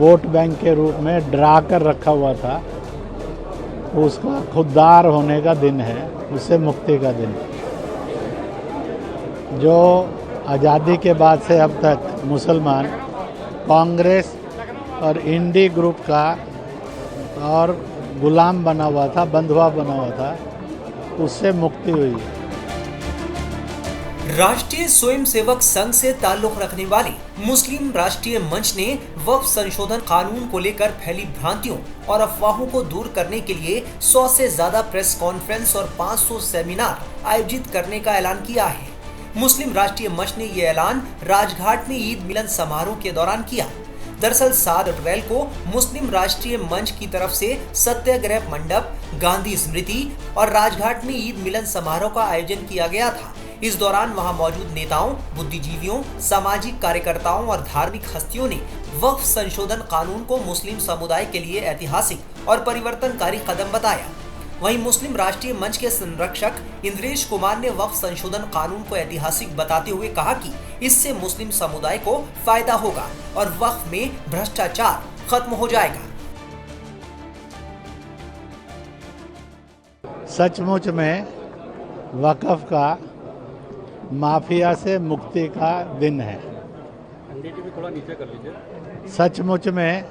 Vote bank के रूप में डरा कर रखा हुआ था, उसका खुददार होने का दिन है, उससे मुक्ति का दिन। जो आज़ादी के बाद से अब तक मुसलमान कांग्रेस और इंडी ग्रुप का और गुलाम बना हुआ था, बंधुआ बना हुआ था, उससे मुक्ति हुई है। राष्ट्रीय स्वयंसेवक संघ से ताल्लुक रखने वाले मुस्लिम राष्ट्रीय मंच ने वक्फ संशोधन कानून को लेकर फैली भ्रांतियों और अफवाहों को दूर करने के लिए 100 से ज्यादा प्रेस कॉन्फ्रेंस और 500 सेमिनार आयोजित करने का ऐलान किया है। मुस्लिम राष्ट्रीय मंच ने यह ऐलान राजघाट में ईद मिलन समारोह के दौरान किया। दरअसल 7 अप्रैल को मुस्लिम राष्ट्रीय मंच की तरफ से सत्याग्रह मंडप, गांधी स्मृति और राजघाट में ईद मिलन समारोह का आयोजन किया गया था। इस दौरान वहां मौजूद नेताओं, बुद्धिजीवियों, सामाजिक कार्यकर्ताओं और धार्मिक हस्तियों ने वक्फ संशोधन कानून को मुस्लिम समुदाय के लिए ऐतिहासिक और परिवर्तनकारी कदम बताया। वहीं मुस्लिम राष्ट्रीय मंच के संरक्षक इंद्रेश कुमार ने वक्फ संशोधन कानून को ऐतिहासिक बताते हुए कहा कि इससे मुस्लिम समुदाय को फायदा होगा और वक्फ में भ्रष्टाचार खत्म हो जाएगा। सचमुच में वक्फ का माफिया से मुक्ति का दिन है। थोड़ा नीचे कर लीजिए। सचमुच में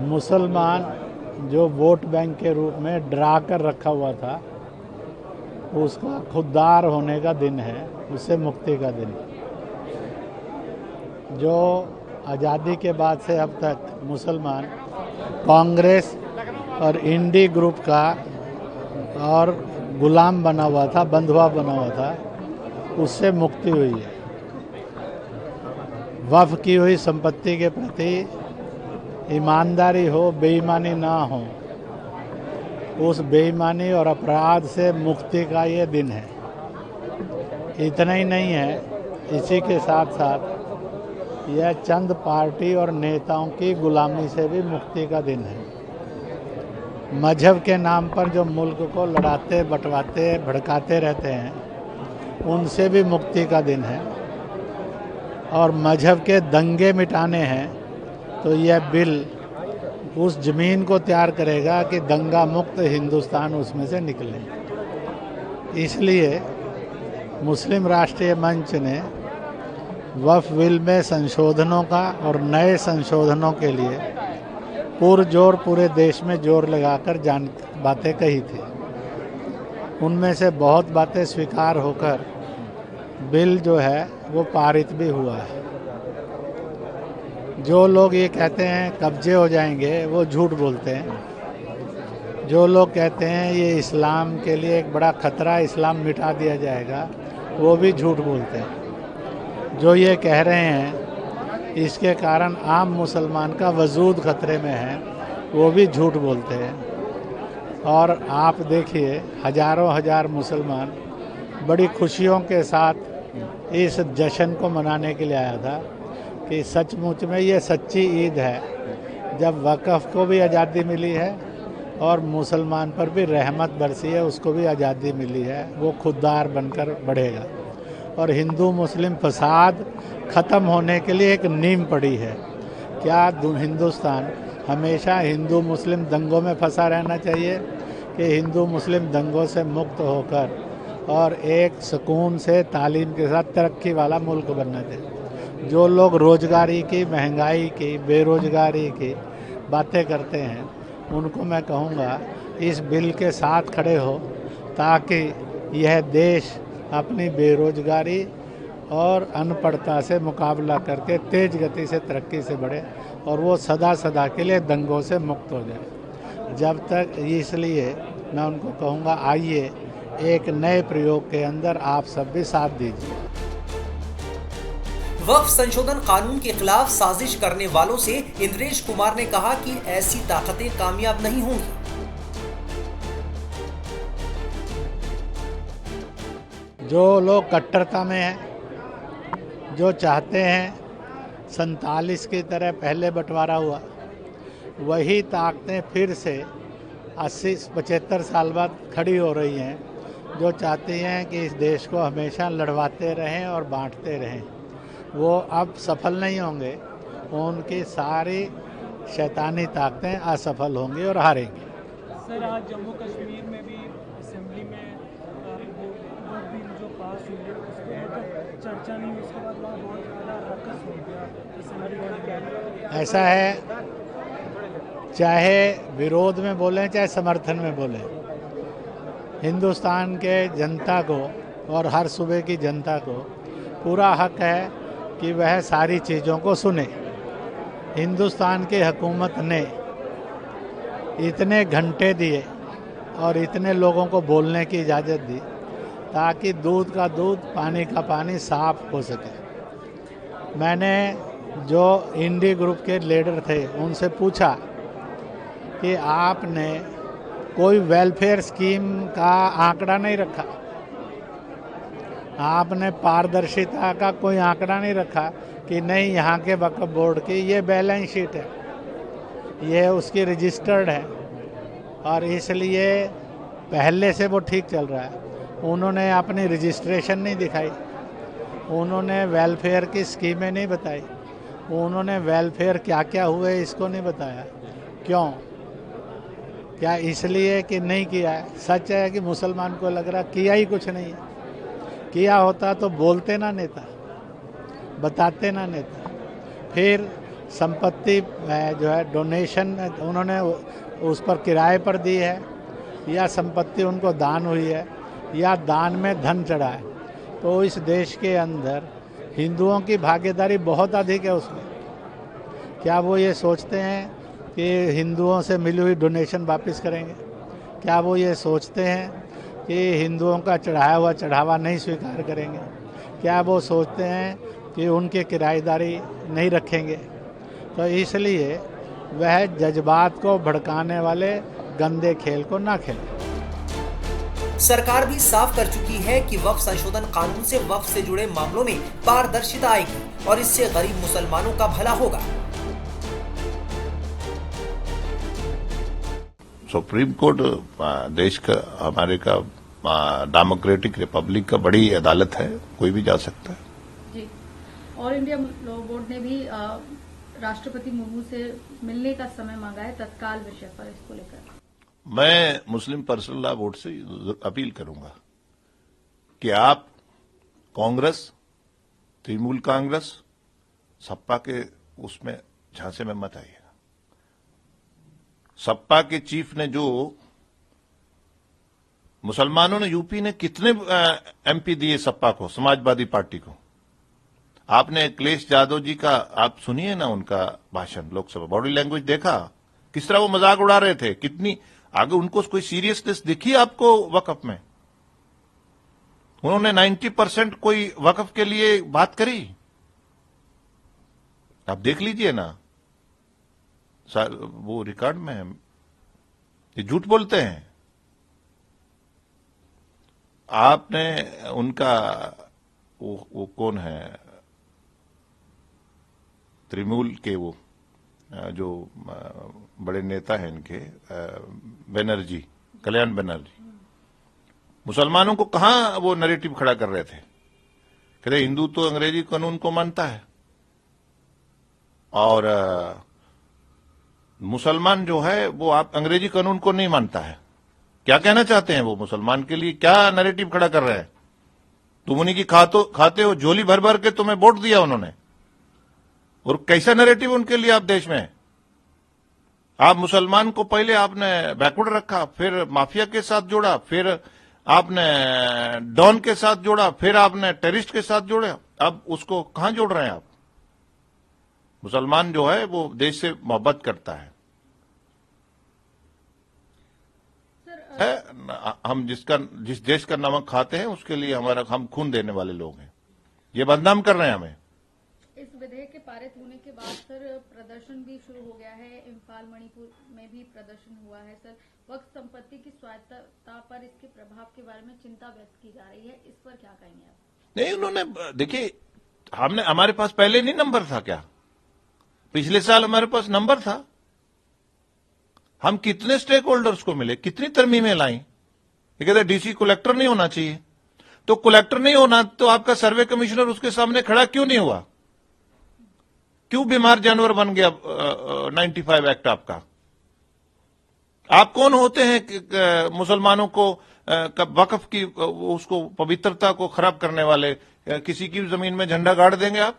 मुसलमान जो वोट बैंक के रूप में डरा कर रखा हुआ था, उसका खुददार होने का दिन है, उससे मुक्ति का दिन। जो आज़ादी के बाद से अब तक मुसलमान कांग्रेस और इंडी ग्रुप का और गुलाम बना हुआ था, बंधुआ बना हुआ था, उससे मुक्ति हुई है। वक्फ की हुई संपत्ति के प्रति ईमानदारी हो, बेईमानी ना हो, उस बेईमानी और अपराध से मुक्ति का ये दिन है। इतना ही नहीं है, इसी के साथ साथ यह चंद पार्टी और नेताओं की गुलामी से भी मुक्ति का दिन है। मजहब के नाम पर जो मुल्क को लड़ाते, बंटवाते, भड़काते रहते हैं, उनसे भी मुक्ति का दिन है। और मजहब के दंगे मिटाने हैं तो यह बिल उस ज़मीन को तैयार करेगा कि दंगा मुक्त हिंदुस्तान उसमें से निकले। इसलिए मुस्लिम राष्ट्रीय मंच ने वक्फ बिल में संशोधनों का और नए संशोधनों के लिए पुरजोर पूरे देश में जोर लगाकर बातें कही थी। उनमें से बहुत बातें स्वीकार होकर बिल जो है वो पारित भी हुआ है। जो लोग ये कहते हैं कब्जे हो जाएंगे, वो झूठ बोलते हैं। जो लोग कहते हैं ये इस्लाम के लिए एक बड़ा खतरा, इस्लाम मिटा दिया जाएगा, वो भी झूठ बोलते हैं। जो ये कह रहे हैं इसके कारण आम मुसलमान का वजूद खतरे में है, वो भी झूठ बोलते हैं। और आप देखिए, हजारों हजार मुसलमान बड़ी खुशियों के साथ इस जश्न को मनाने के लिए आया था कि सचमुच में ये सच्ची ईद है, जब वक्फ को भी आज़ादी मिली है और मुसलमान पर भी रहमत बरसी है, उसको भी आज़ादी मिली है, वो खुददार बनकर बढ़ेगा। और हिंदू मुस्लिम फसाद ख़त्म होने के लिए एक नींव पड़ी है। क्या हिंदुस्तान हमेशा हिंदू मुस्लिम दंगों में फंसा रहना चाहिए कि हिंदू मुस्लिम दंगों से मुक्त होकर और एक सुकून से तालीम के साथ तरक्की वाला मुल्क बनना चाहिए। जो लोग रोजगारी की, महंगाई की, बेरोजगारी की बातें करते हैं, उनको मैं कहूँगा इस बिल के साथ खड़े हो, ताकि यह देश अपनी बेरोजगारी और अनपढ़ता से मुकाबला करके तेज गति से तरक्की से बढ़े और वो सदा सदा के लिए दंगों से मुक्त हो जाए। जब तक, इसलिए मैं उनको कहूँगा आइए एक नए प्रयोग के अंदर आप सब भी साथ दीजिए। वक्फ संशोधन कानून के खिलाफ साजिश करने वालों से इंद्रेश कुमार ने कहा कि ऐसी ताकतें कामयाब नहीं होंगी। जो लोग कट्टरता में हैं, जो चाहते हैं 47 की तरह पहले बंटवारा हुआ, वही ताकतें फिर से 80-75 साल बाद खड़ी हो रही हैं, जो चाहती हैं कि इस देश को हमेशा लड़वाते रहें और बांटते रहें। वो अब सफल नहीं होंगे, उनकी सारी शैतानी ताकतें असफल होंगी और हारेंगी। सर आज जम्मू कश्मीर में भी असेंबली में वो बिल जो पास हुई है उसको लेकर चर्चा नहीं हुई, उसके बाद वहाँ बहुत ज़्यादा फोकस हो गया असेंबली का। ऐसा है, चाहे विरोध में बोलें चाहे समर्थन में बोलें, हिंदुस्तान के जनता को और हर सूबे की जनता को पूरा हक है कि वह सारी चीज़ों को सुने। हिंदुस्तान की हुकूमत ने इतने घंटे दिए और इतने लोगों को बोलने की इजाज़त दी ताकि दूध का दूध पानी का पानी साफ हो सके। मैंने जो इंडी ग्रुप के लीडर थे उनसे पूछा कि आपने कोई वेलफेयर स्कीम का आंकड़ा नहीं रखा, आपने पारदर्शिता का कोई आंकड़ा नहीं रखा कि नहीं यहाँ के वक्फ बोर्ड की ये बैलेंस शीट है, ये उसकी रजिस्टर्ड है और इसलिए पहले से वो ठीक चल रहा है। उन्होंने अपनी रजिस्ट्रेशन नहीं दिखाई, उन्होंने वेलफेयर की स्कीमें नहीं बताई, उन्होंने वेलफेयर क्या क्या हुए इसको नहीं बताया। क्यों? क्या इसलिए कि नहीं किया है? सच है कि मुसलमान को लग रहा किया ही कुछ नहीं है। किया होता तो बोलते ना नेता, बताते ना नेता। फिर संपत्ति जो है डोनेशन उन्होंने उस पर किराए पर दी है या संपत्ति उनको दान हुई है या दान में धन चढ़ा है, तो इस देश के अंदर हिंदुओं की भागीदारी बहुत अधिक है उसमें। क्या वो ये सोचते हैं कि हिंदुओं से मिली हुई डोनेशन वापस करेंगे? क्या वो ये सोचते हैं कि हिंदुओं का चढ़ाया हुआ चढ़ावा नहीं स्वीकार करेंगे? क्या वो सोचते हैं कि उनकी किराएदारी नहीं रखेंगे? तो इसलिए वह जज्बात को भड़काने वाले गंदे खेल को ना खेलें। सरकार भी साफ कर चुकी है कि वक्फ संशोधन कानून से वक्फ से जुड़े मामलों में पारदर्शिता आएगी और इससे गरीब मुसलमानों का भला होगा। सुप्रीम कोर्ट देश का हमारे का डेमोक्रेटिक रिपब्लिक का बड़ी अदालत है, कोई भी जा सकता है जी। ऑल इंडिया लॉ बोर्ड ने भी राष्ट्रपति मुर्मू से मिलने का समय मांगा है तत्काल विषय पर, इसको लेकर मैं मुस्लिम पर्सनल लॉ बोर्ड से अपील करूंगा कि आप कांग्रेस, तृणमूल कांग्रेस, सपा के उसमें झांसे में मत आइएगा। सपा के चीफ ने जो मुसलमानों ने यूपी ने कितने एमपी दिए सपा को, समाजवादी पार्टी को। आपने अखिलेश यादव जी का आप सुनिए ना उनका भाषण लोकसभा, बॉडी लैंग्वेज देखा किस तरह वो मजाक उड़ा रहे थे, कितनी आगे उनको कोई सीरियसनेस दिखी आपको वक्फ में? उन्होंने 90% कोई वक्फ के लिए बात करी? आप देख लीजिए ना, वो रिकॉर्ड में है, ये झूठ बोलते हैं। आपने उनका वो कौन है तृणमूल के वो जो बड़े नेता हैं इनके, बनर्जी, कल्याण बनर्जी, मुसलमानों को कहां वो नैरेटिव खड़ा कर रहे थे? कहते हिंदू तो अंग्रेजी कानून को मानता है और मुसलमान जो है वो आप अंग्रेजी कानून को नहीं मानता है। क्या कहना चाहते हैं वो? मुसलमान के लिए क्या नैरेटिव खड़ा कर रहे हैं? तुम उन्हीं की खाते हो, झोली भर भर के तुम्हें वोट दिया उन्होंने, और कैसा नैरेटिव उनके लिए आप देश में? आप मुसलमान को पहले आपने बैकवर्ड रखा, फिर माफिया के साथ जोड़ा, फिर आपने डॉन के साथ जोड़ा, फिर आपने टेररिस्ट के साथ जोड़ा, अब उसको कहां जोड़ रहे हैं आप? मुसलमान जो है वो देश से मोहब्बत करता है। हम जिस देश का नमक खाते हैं उसके लिए हम खून देने वाले लोग हैं। ये बदनाम कर रहे हैं हमें। इस विधेयक के पारित होने के बाद सर प्रदर्शन भी शुरू हो गया है, इम्फाल मणिपुर में भी प्रदर्शन हुआ है। सर वक्फ संपत्ति की स्वायत्तता पर इसके प्रभाव के बारे में चिंता व्यक्त की जा रही है, इस पर क्या कहेंगे आप? नहीं, उन्होंने देखिए, हमारे पास पहले नहीं नंबर था क्या? पिछले साल हमारे पास नंबर था। हम कितने स्टेक होल्डर्स को मिले, कितनी तरमीमें लाई। ये कहते डीसी कलेक्टर नहीं होना चाहिए, तो कलेक्टर नहीं होना तो आपका सर्वे कमिश्नर उसके सामने खड़ा क्यों नहीं हुआ? क्यों बीमार जानवर बन गया 95 एक्ट आपका? आप कौन होते हैं कि मुसलमानों को वक्फ की उसको पवित्रता को खराब करने वाले? किसी की जमीन में झंडा गाड़ देंगे आप?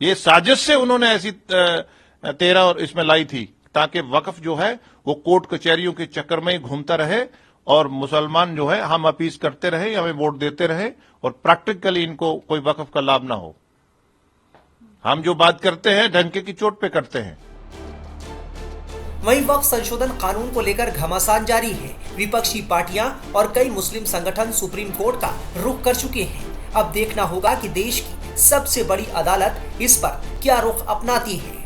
ये साजिश से उन्होंने ऐसी 13 और इसमें लाई थी ताकि वक्फ जो है वो कोर्ट कचहरियों के चक्कर में ही घूमता रहे और मुसलमान जो है हम अपील करते रहे, हमें वोट देते रहे और प्रैक्टिकली इनको कोई वक्फ का लाभ ना हो। हम जो बात करते हैं डंके की चोट पे करते हैं। वहीं वक्फ संशोधन कानून को लेकर घमासान जारी है। विपक्षी पार्टियां और कई मुस्लिम संगठन सुप्रीम कोर्ट का रुख कर चुके हैं। अब देखना होगा कि देश की सबसे बड़ी अदालत इस पर क्या रुख अपनाती है।